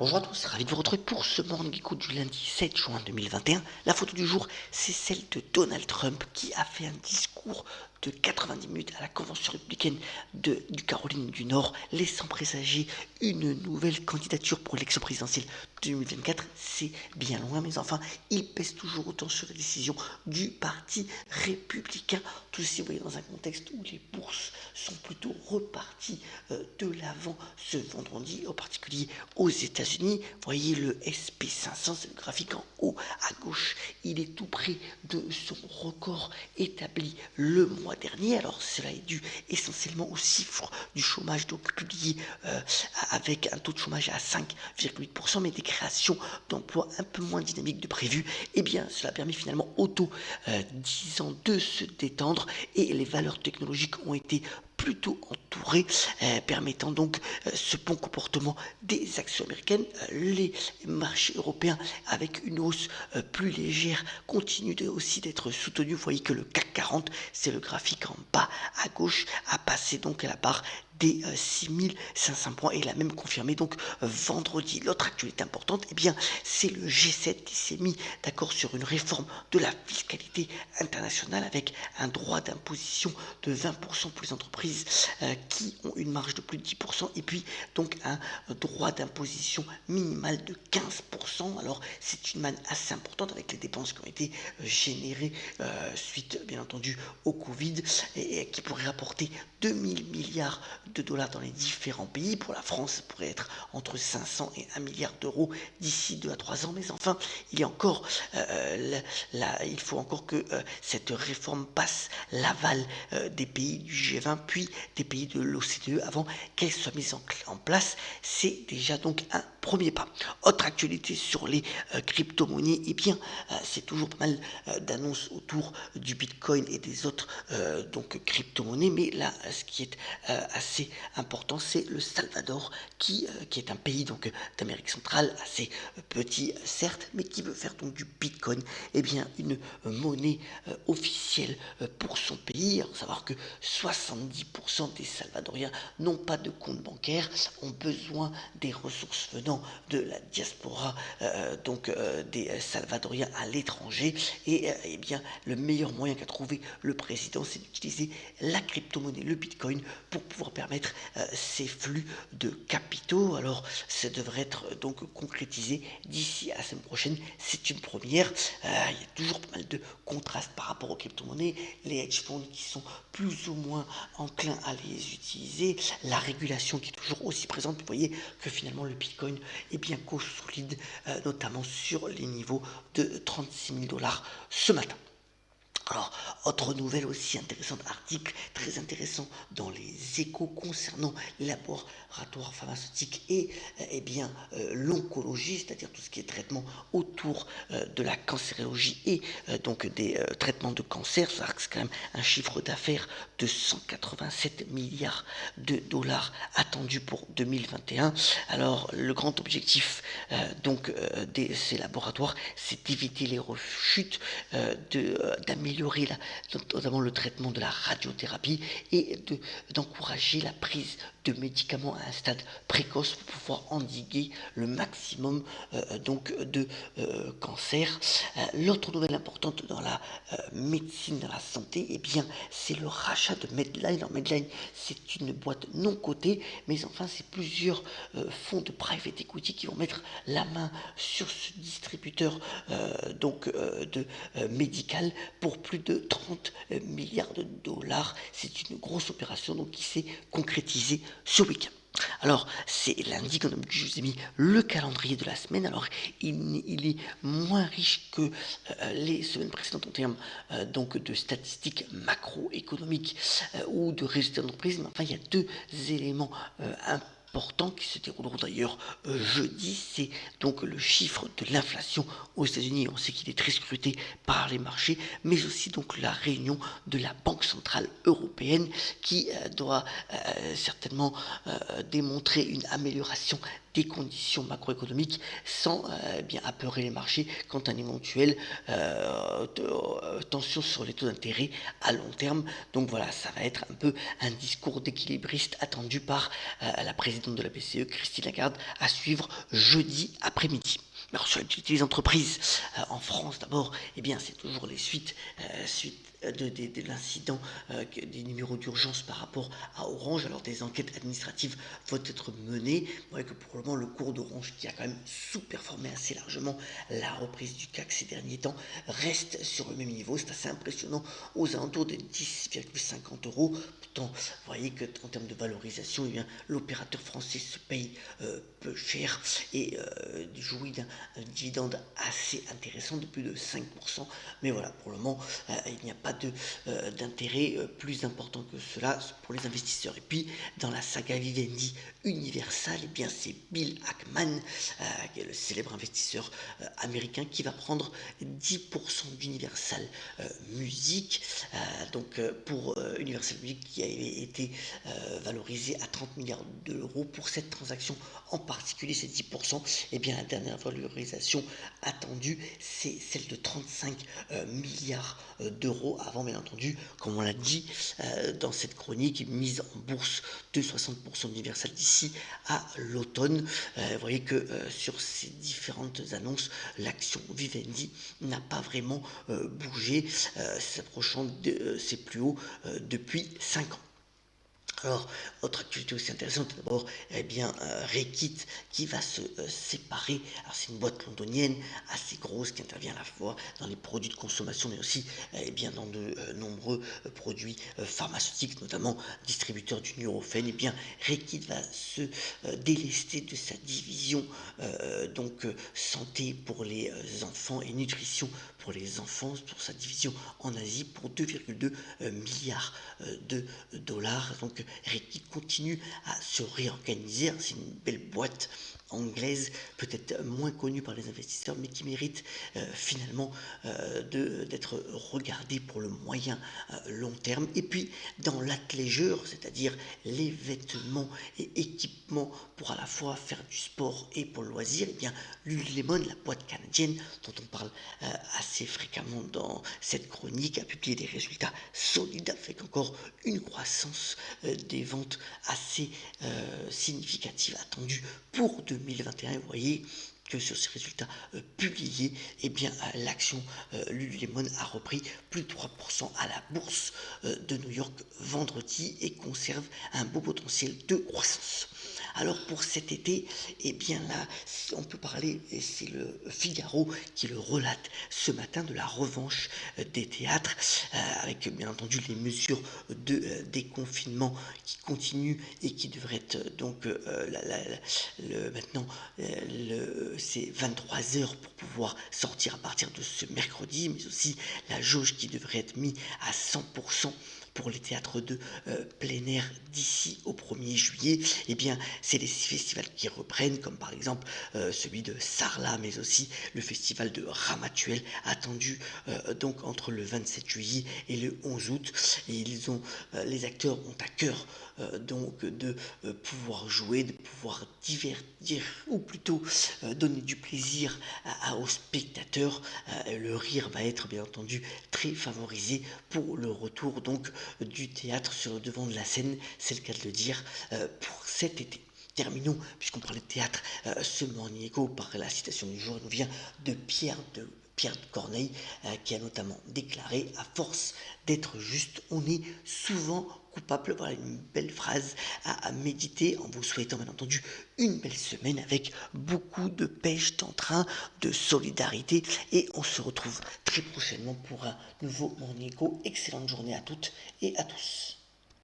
Bonjour à tous, ravi de vous retrouver pour ce Morning Echo du lundi 7 juin 2021. La photo du jour, c'est celle de Donald Trump qui a fait un discours de 90 minutes à la convention républicaine du Caroline du Nord, laissant présager une nouvelle candidature pour l'élection présidentielle 2024. C'est bien loin, mais enfin, il pèse toujours autant sur les décisions du Parti républicain. Tout ceci, vous voyez, dans un contexte où les bourses sont plutôt reparties de l'avant ce vendredi, en particulier aux États-Unis. Vous voyez le SP500, c'est le graphique en haut à gauche. Il est tout près de son record établi le mois dernier. Alors cela est dû essentiellement aux chiffres du chômage donc publié avec un taux de chômage à 5,8%, mais des créations d'emplois un peu moins dynamiques de prévu. Eh bien, cela a permis finalement au taux 10 ans de se détendre et les valeurs technologiques ont été plutôt entourées, permettant donc ce bon comportement des actions américaines. Les marchés européens, avec une hausse plus légère, continuent aussi d'être soutenus. Vous voyez que le CAC 40, c'est le graphique en bas à gauche, a passé donc à la barre des 6500 points et l'a même confirmé donc vendredi. L'autre actualité importante, eh bien, c'est le G7 qui s'est mis d'accord sur une réforme de la fiscalité internationale avec un droit d'imposition de 20% pour les entreprises qui ont une marge de plus de 10% et puis donc un droit d'imposition minimal de 15%. Alors c'est une manne assez importante avec les dépenses qui ont été générées suite bien entendu au Covid et qui pourrait rapporter 2000 milliards de dollars dans les différents pays. Pour la France, ça pourrait être entre 500 et 1 milliard d'euros d'ici 2 à 3 ans. Mais enfin, il y a encore, il faut encore que cette réforme passe l'aval des pays du G20 puis des pays de l'OCDE avant qu'elle soit mise en place. C'est déjà donc un premier pas. Autre actualité sur les crypto-monnaies, eh bien, c'est toujours pas mal d'annonces autour du Bitcoin et des autres donc crypto-monnaies, mais là, ce qui est assez important, c'est le Salvador, qui est un pays donc d'Amérique centrale, assez petit certes, mais qui veut faire donc du Bitcoin, eh bien, une monnaie officielle pour son pays. Alors, savoir que 70% des Salvadoriens n'ont pas de compte bancaire, ont besoin des ressources venant de la diaspora, des Salvadoriens à l'étranger, et eh bien, le meilleur moyen qu'a trouvé le président, c'est d'utiliser la crypto-monnaie, le Bitcoin, pour pouvoir permettre ces flux de capitaux. Alors, ça devrait être donc concrétisé d'ici à la semaine prochaine. C'est une première. Il y a toujours pas mal de contrastes par rapport aux crypto-monnaies. Les hedge funds qui sont plus ou moins enclins à les utiliser. La régulation qui est toujours aussi présente. Vous voyez que finalement le Bitcoin est bien consolide, notamment sur les niveaux de 36 000 dollars ce matin. Alors, autre nouvelle aussi intéressante, article très intéressant dans les Échos concernant les laboratoires pharmaceutiques et l'oncologie, c'est-à-dire tout ce qui est traitement autour de la cancérologie et donc des traitements de cancer. C'est quand même un chiffre d'affaires de 187 milliards de dollars attendu pour 2021. Alors, le grand objectif de ces laboratoires, c'est d'éviter les rechutes, d'améliorer notamment le traitement de la radiothérapie et d'encourager la prise de médicaments à un stade précoce pour pouvoir endiguer le maximum de cancer. L'autre nouvelle importante dans la médecine, dans la santé, eh bien, c'est le rachat de Medline. Alors, Medline, c'est une boîte non cotée, mais enfin, c'est plusieurs fonds de private equity qui vont mettre la main sur ce distributeur médical pour plus de 30 milliards de dollars. C'est une grosse opération donc, qui s'est concrétisée ce week-end. Alors, c'est lundi, comme je vous ai mis le calendrier de la semaine. Alors, il est moins riche que les semaines précédentes en termes de statistiques macroéconomiques ou de résultats d'entreprise. Mais enfin, il y a deux éléments importants qui se dérouleront d'ailleurs jeudi. C'est donc le chiffre de l'inflation aux États-Unis. On sait qu'il est très scruté par les marchés, mais aussi donc la réunion de la Banque centrale européenne qui doit certainement démontrer une amélioration des conditions macroéconomiques sans bien apeurer les marchés quant à une éventuelle tension sur les taux d'intérêt à long terme. Donc voilà, ça va être un peu un discours d'équilibriste attendu par la présidente de la BCE, Christine Lagarde, à suivre jeudi après-midi. Alors sur l'activité des entreprises en France d'abord, eh bien c'est toujours les suites de l'incident des numéros d'urgence par rapport à Orange. Alors des enquêtes administratives vont être menées. Vous voyez que pour le moment le cours d'Orange, qui a quand même sous-performé assez largement la reprise du CAC ces derniers temps, reste sur le même niveau. C'est assez impressionnant, aux alentours de 10,50 euros. Pourtant, vous voyez que en termes de valorisation, eh bien, l'opérateur français se paye peu cher et jouit d'un dividende assez intéressant de plus de 5%. Mais voilà, pour le moment, il n'y a pas d'intérêt plus important que cela pour les investisseurs. Et puis, dans la saga Vivendi Universal, eh bien, c'est Bill Ackman, qui est le célèbre investisseur américain, qui va prendre 10% d'Universal Music. Donc, pour Universal Music, qui avait été valorisé à 30 milliards d'euros pour cette transaction en particulier, ces 10%, et bien la dernière valorisation attendue, c'est celle de 35 milliards d'euros, avant bien entendu, comme on l'a dit dans cette chronique, une mise en bourse de 60% d'Universal d'ici à l'automne. Vous voyez que sur ces différentes annonces, l'action Vivendi n'a pas vraiment bougé, s'approchant de ses plus hauts depuis 5 ans. Alors, autre activité aussi intéressante, d'abord, eh bien, Reckitt qui va se séparer. Alors, c'est une boîte londonienne assez grosse qui intervient à la fois dans les produits de consommation, mais aussi eh bien, dans de nombreux produits pharmaceutiques, notamment distributeur du Nurofen. Eh bien, Reckitt va se délester de sa division santé pour les enfants et nutrition pour les enfants, pour sa division en Asie, pour 2,2 milliards de dollars. Donc, Reckitt continue à se réorganiser. C'est une belle boîte anglaise, peut-être moins connue par les investisseurs, mais qui mérite finalement d'être regardée pour le moyen long terme. Et puis dans l'athléisure, c'est-à-dire les vêtements et équipements pour à la fois faire du sport et pour le loisir, eh bien Lululemon, la boîte canadienne dont on parle assez fréquemment dans cette chronique, a publié des résultats solides avec encore une croissance des ventes assez significative attendue pour 2021. Vous voyez que sur ces résultats publiés, eh bien, l'action Lululemon a repris plus de 3% à la bourse de New York vendredi et conserve un beau potentiel de croissance. Alors pour cet été, eh bien là, on peut parler, et c'est le Figaro qui le relate ce matin, de la revanche des théâtres, avec bien entendu les mesures de déconfinement qui continuent et qui devraient être donc maintenant c'est 23 heures pour pouvoir sortir à partir de ce mercredi, mais aussi la jauge qui devrait être mise à 100% pour les théâtres de plein air d'ici au 1er juillet. Eh bien, c'est les festivals qui reprennent, comme par exemple celui de Sarlat, mais aussi le festival de Ramatuelle, attendu donc entre le 27 juillet et le 11 août. Et les acteurs ont à cœur donc de pouvoir jouer, de pouvoir divertir, ou plutôt donner du plaisir aux spectateurs. Le rire va être bien entendu très favorisé pour le retour donc du théâtre sur le devant de la scène, c'est le cas de le dire, pour cet été. Terminons, puisqu'on parlait de théâtre, ce Morning Echo par la citation du jour nous vient de Pierre de Corneille, qui a notamment déclaré: à force d'être juste, on est souvent coupable. Voilà une belle phrase à méditer, en vous souhaitant bien entendu une belle semaine avec beaucoup de pêche, d'entrain, de solidarité, et on se retrouve très prochainement pour un nouveau Morning Echo. Excellente journée à toutes et à tous.